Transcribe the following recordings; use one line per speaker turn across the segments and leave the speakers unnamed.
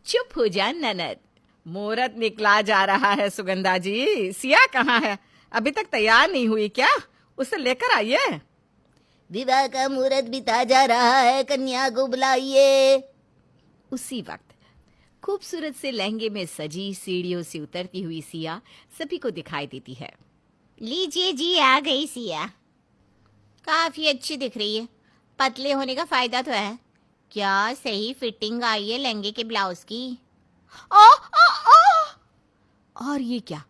चुप हो जा ननद। मुहूर्त निकला जा रहा है सुगंधा जी। सिया कहाँ है? अभी तक तैयार नहीं हुई क्या? उसे लेकर आइए।
विवाह का मुहूर्त बिता जा रहा है, कन्या को बुलाइए।
उसी वक्त खूबसूरत से लहंगे में सजी सीढ़ियों से उतरती हुई सिया सभी को दिखाई देती है।
लीजिए जी, आ गई सिया। काफी अच्छी दिख रही है। पतले होने का फायदा तो है। क्या सही फिटिंग आई है लहंगे के ब्लाउज की।
आ, आ, आ! और ये क्या,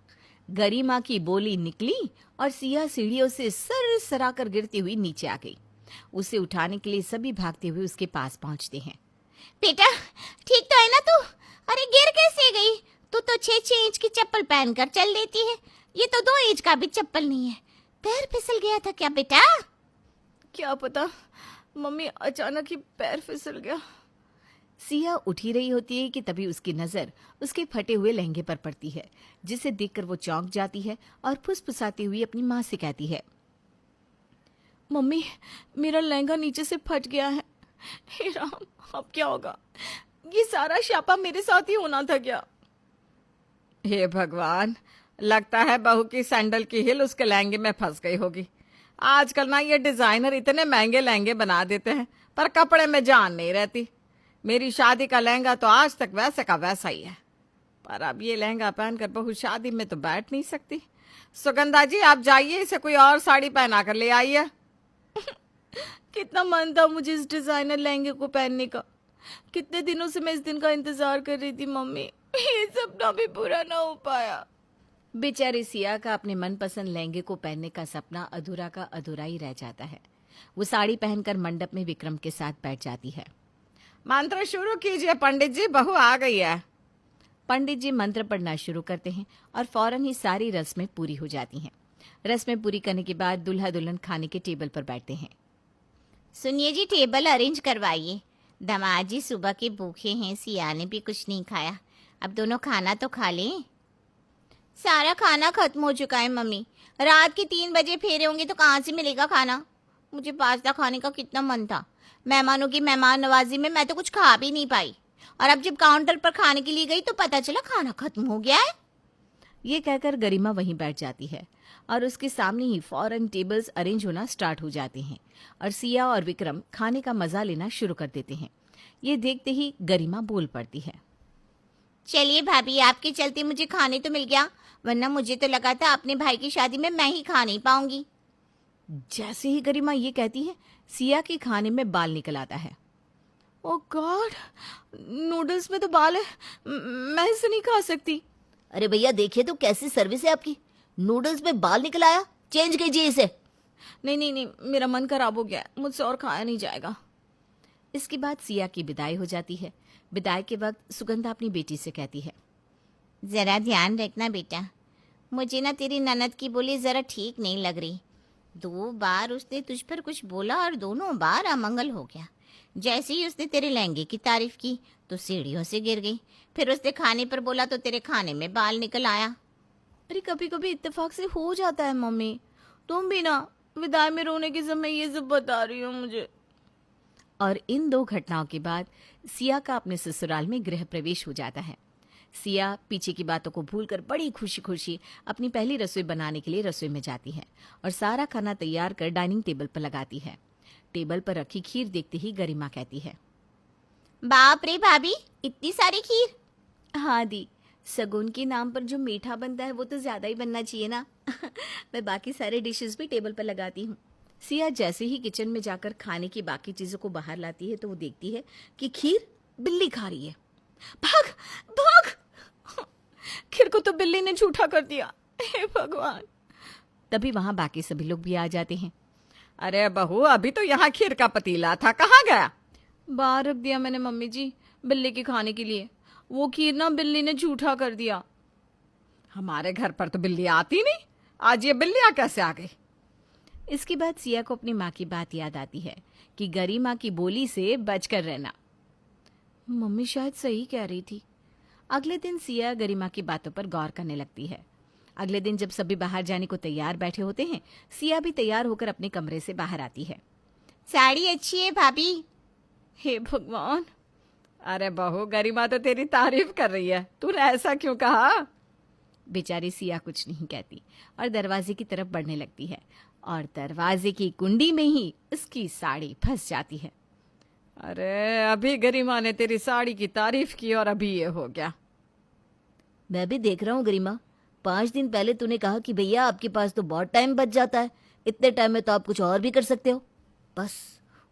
गरिमा की बोली निकली और सिया सीढ़ियों से सर सराकर गिरती हुई नीचे आ गई। उसे उठाने के लिए सभी भागते हुए उसके पास पहुंचते हैं।
बेटा ठीक तो है ना तू? अरे गिर कैसे गई? तू तो 6-6 इंच की चप्पल पहनकर चल देती है। ये तो 2 इंच का भी चप्पल नहीं है। पैर फिसल गया था क्या बेटा?
क्या पता मम्मी, अचानक ही पैर फिसल गया। सिया उठी रही होती है कि तभी उसकी नजर उसके फटे हुए लहंगे पर पड़ती है, जिसे देखकर वो चौंक जाती है और फुसफुसाती हुई अपनी माँ से कहती है, मम्मी मेरा लहंगा नीचे से फट गया है। हे राम, अब क्या होगा? ये सारा शापा मेरे साथ ही होना था क्या? हे भगवान, लगता है बहू की सैंडल की हिल उसके लहंगे में फंस गई होगी। आजकल ना ये डिजाइनर इतने महंगे लहंगे बना देते हैं, पर कपड़े में जान नहीं रहती। मेरी शादी का लहंगा तो आज तक वैसे का वैसा ही है, पर अब ये लहंगा पहनकर बहू शादी में तो बैठ नहीं सकती। सुगंधा जी, आप जाइए, इसे कोई और साड़ी पहना कर ले आइए। कितना मन था मुझे इस डिजाइनर लहंगे को पहनने का। कितने दिनों से मैं इस दिन का इंतजार कर रही थी मम्मी। ये सपना भी पूरा ना हो पाया। बेचारी सिया का अपने मनपसंद लहंगे को पहनने का सपना अधूरा का अधूरा ही रह जाता है। वो साड़ी पहनकर मंडप में विक्रम के साथ बैठ जाती है। मंत्र शुरू कीजिए पंडित जी, बहू आ गई है। पंडित जी मंत्र पढ़ना शुरू करते हैं और फौरन ही सारी रस्में पूरी हो जाती हैं। रस्में पूरी करने के बाद दूल्हा दुल्हन खाने के टेबल पर बैठते हैं।
सुनिए जी, टेबल अरेंज करवाइए। दामाद जी सुबह के भूखे हैं, सिया ने भी कुछ नहीं खाया। अब दोनों खाना तो खा लें। सारा खाना खत्म हो चुका है मम्मी। रात के 3 बजे फेरे होंगे तो कहाँ से मिलेगा खाना? मुझे पास्ता खाने का कितना मन था। मेहमानों की मेहमान नवाजी में मैं तो कुछ खा भी नहीं पाई, और अब जब काउंटर पर खाने के लिए गई तो पता चला खाना खत्म हो गया है।
ये कहकर गरिमा वहीं बैठ जाती है और उसके सामने ही फौरन टेबल्स अरेंज होना स्टार्ट हो जाते हैं और सिया और विक्रम खाने का मजा लेना शुरू कर देते हैं। ये देखते ही गरिमा बोल पड़ती है,
चलिए भाभी, आपके चलते मुझे खाने तो मिल गया, वरना मुझे तो लगा था अपने भाई की शादी में मैं ही खा नहीं पाऊंगी।
जैसे ही गरिमा ये कहती है, सिया के खाने में बाल निकल आता है। ओह गॉड, नूडल्स में तो बाल है, मैं इसे नहीं खा सकती।
अरे भैया देखिए तो कैसी सर्विस है आपकी। नूडल्स में बाल निकल आया, चेंज कीजिए इसे।
नहीं नहीं नहीं, मेरा मन खराब हो गया, मुझसे और खाया नहीं जाएगा। इसके बाद सिया की विदाई हो जाती है। विदाई के वक्त सुगंधा अपनी बेटी से कहती है,
जरा ध्यान रखना बेटा, मुझे ना तेरी ननद की बोली जरा ठीक नहीं लग रही। 2 बार उसने तुझ पर कुछ बोला और दोनों बार अमंगल हो गया। जैसे ही उसने तेरे लहंगे की तारीफ की तो सीढ़ियों से गिर गई। फिर उसने खाने पर बोला तो तेरे खाने में बाल निकल आया।
अरे कभी कभी इत्तेफाक से हो जाता है मम्मी, तुम भी ना विदाई में रोने के समय ये सब बता रही हो मुझे। और इन 2 घटनाओं के बाद सिया का अपने ससुराल में गृह प्रवेश हो जाता है। सिया पीछे की बातों को भूलकर बड़ी खुशी खुशी अपनी पहली रसोई बनाने के लिए रसोई में जाती है और सारा खाना तैयार कर डाइनिंग टेबल पर लगाती है। टेबल पर रखी खीर देखते ही गरिमा कहती है,
बाप रे भाभी, इतनी सारी खीर।
हाँ दी, सगुन के नाम पर जो मीठा बनता है वो तो ज्यादा ही बनना चाहिए ना। मैं बाकी सारे डिशेस भी टेबल पर लगाती हूँ। सिया जैसे ही किचन में जाकर खाने की बाकी चीजों को बाहर लाती है तो वो देखती है कि खीर बिल्ली खा रही है। भाग भाग, खीर को तो बिल्ली ने झूठा कर दिया, हे भगवान। तभी वहां बाकी सभी लोग भी आ जाते हैं। अरे बहू, अभी तो यहाँ खीर का पतीला था, कहाँ गया? बाहर रख दिया मैंने मम्मी जी, बिल्ली के खाने के लिए। वो खीर ना बिल्ली ने झूठा कर दिया। हमारे घर पर तो बिल्ली आती नहीं, आज ये बिल्लियां कैसे आ गई? इसके बाद सिया को अपनी माँ की बात याद आती है कि गरिमा की बोली से बचकर रहना। मम्मी शायद सही कह रही थी। अगले दिन सिया गरिमा की बातों पर गौर करने लगती है। अगले दिन जब सभी बाहर जाने को तैयार बैठे होते हैं, सिया भी तैयार होकर अपने कमरे से बाहर आती है।
साड़ी अच्छी है भाभी।
हे भगवान, अरे बहू, गरिमा तो तेरी तारीफ कर रही है, तूने ऐसा क्यों कहा? बेचारी सिया कुछ नहीं कहती और दरवाजे की तरफ बढ़ने लगती है और दरवाजे की कुंडी में ही उसकी साड़ी फंस जाती है। अरे अभी गरिमा ने तेरी साड़ी की तारीफ की और अभी ये हो गया।
मैं भी देख रहा हूँ गरिमा, 5 दिन पहले तूने कहा कि भैया आपके पास तो बहुत टाइम बच जाता है, इतने टाइम में तो आप कुछ और भी कर सकते हो। बस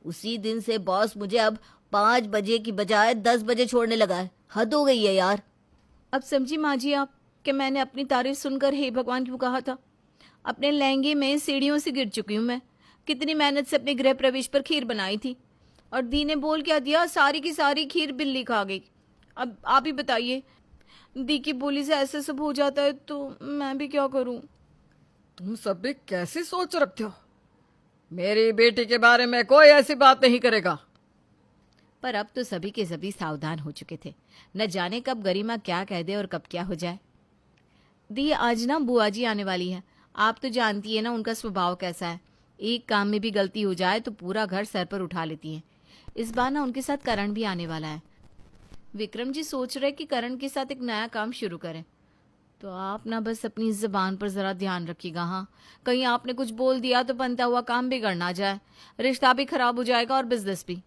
उसी दिन से बॉस मुझे अब 5 बजे की बजाय 10 बजे छोड़ने लगा है। हद हो गई है यार।
अब समझी माँ जी आप कि मैंने अपनी तारीफ सुनकर हे भगवान क्यों कहा था। अपने लहंगे में सीढ़ियों से गिर चुकी हूँ मैं। कितनी मेहनत से अपने गृह प्रवेश पर खीर बनाई थी और दी ने बोल क्या दिया, सारी की सारी खीर बिल्ली खा गई। अब आप ही बताइए, दी की बोली से ऐसे सब हो जाता है तो मैं भी क्या करूं? तुम सब भी कैसी सोच रखते हो? मेरी बेटी के बारे में कोई ऐसी बात नहीं करेगा। पर अब तो सभी के सभी सावधान हो चुके थे। न जाने कब गरिमा क्या कह दे और कब क्या हो जाए। दी, आज ना बुआ जी आने वाली है। आप तो जानती है ना उनका स्वभाव कैसा है। एक काम में भी गलती हो जाए तो पूरा घर सर पर उठा लेती हैं। इस बार ना उनके साथ करण भी आने वाला है। विक्रम जी सोच रहे कि करण के साथ एक नया काम शुरू करें, तो आप ना बस अपनी ज़बान पर ज़रा ध्यान रखिएगा। हाँ, कहीं आपने कुछ बोल दिया तो बनता हुआ काम बिगड़ ना जाए, रिश्ता भी खराब हो जाएगा और बिजनेस भी।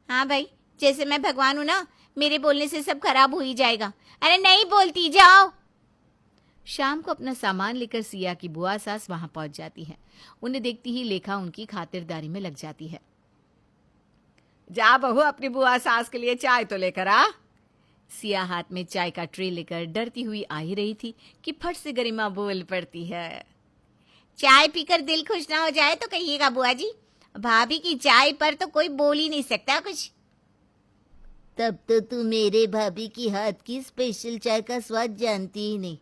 हाँ भाई, जैसे मैं भगवान हूं ना, मेरे बोलने से सब खराब हो ही जाएगा। अरे नहीं बोलती, जाओ।
शाम को अपना सामान लेकर सिया की बुआ सास वहां पहुंच जाती है। उन्हें देखती ही लेखा उनकी खातिरदारी में लग जाती है। जा बहू, अपनी बुआ सास के लिए चाय तो लेकर आ। सिया हाथ में चाय का ट्रे लेकर डरती हुई आ ही रही थी कि फट से गरिमा बोल पड़ती है।
चाय पीकर दिल खुश ना हो जाए तो कहिएगा बुआ जी, भाभी की चाय पर तो कोई बोल ही नहीं सकता कुछ।
तब तो तू मेरे भाभी की हाथ की स्पेशल चाय का स्वाद जानती ही नहीं।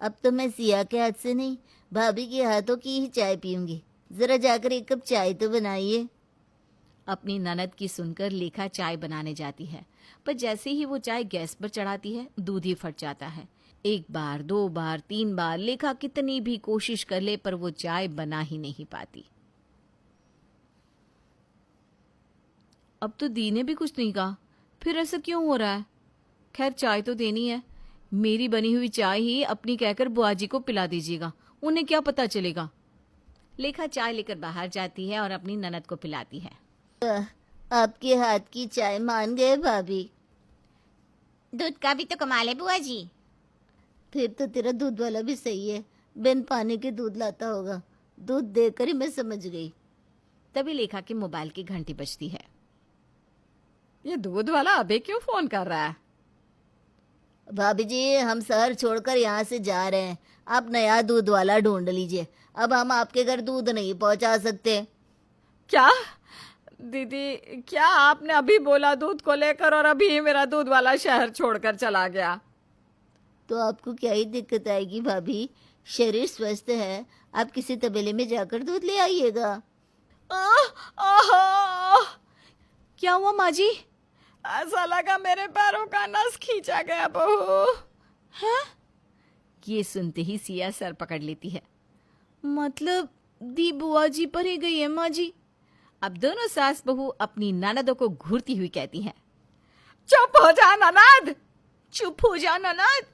अब तो मैं सिया के हाथ से नहीं, भाभी के हाथों की ही चाय पीऊंगी। जरा जाकर एक कप चाय तो बनाइए।
अपनी ननद की सुनकर लेखा चाय बनाने जाती है, पर जैसे ही वो चाय गैस पर चढ़ाती है दूध ही फट जाता है। 1 बार 2 बार 3 बार लेखा कितनी भी कोशिश कर ले पर वो चाय बना ही नहीं पाती। अब तो दी ने भी कुछ नहीं कहा, फिर ऐसा क्यों हो रहा है? खैर, चाय तो देनी है। मेरी बनी हुई चाय ही अपनी कहकर बुआ जी को पिला दीजिएगा, उन्हें क्या पता चलेगा। लेखा चाय लेकर बाहर जाती है और अपनी ननद को पिलाती है।
आपके हाथ की चाय मान गए भाभी।
दूध का भी तो कमाल है बुआ जी।
फिर तो तेरा दूध वाला भी सही है, बिन पानी के दूध लाता होगा। दूध देकर ही मैं समझ गई।
तभी लेखा के मोबाइल की घंटी बजती है। ये दूध वाला अबे क्यों फोन कर रहा है?
भाभी जी, हम शहर छोड़कर यहाँ से जा रहे हैं, आप नया दूध वाला ढूंढ लीजिए। अब हम आपके घर दूध नहीं पहुँचा सकते।
क्या दीदी, क्या आपने अभी बोला दूध को लेकर और अभी ही मेरा दूध वाला शहर छोड़कर चला गया?
तो आपको क्या ही दिक्कत आएगी भाभी, शरीर स्वस्थ है, आप किसी तबेले में जाकर दूध ले आइएगा।
क्या हुआ माँ जी? ऐसा लगा मेरे पैरों का नस खींचा गया बहू। हैं? ये सुनते ही सिया सर पकड़ लेती है। मतलब दी बुआ जी पर ही गई है माँ जी? अब दोनों सास बहू अपनी ननदों को घूरती हुई कहती हैं, चुप हो जा ननद, चुप हो जा ननद।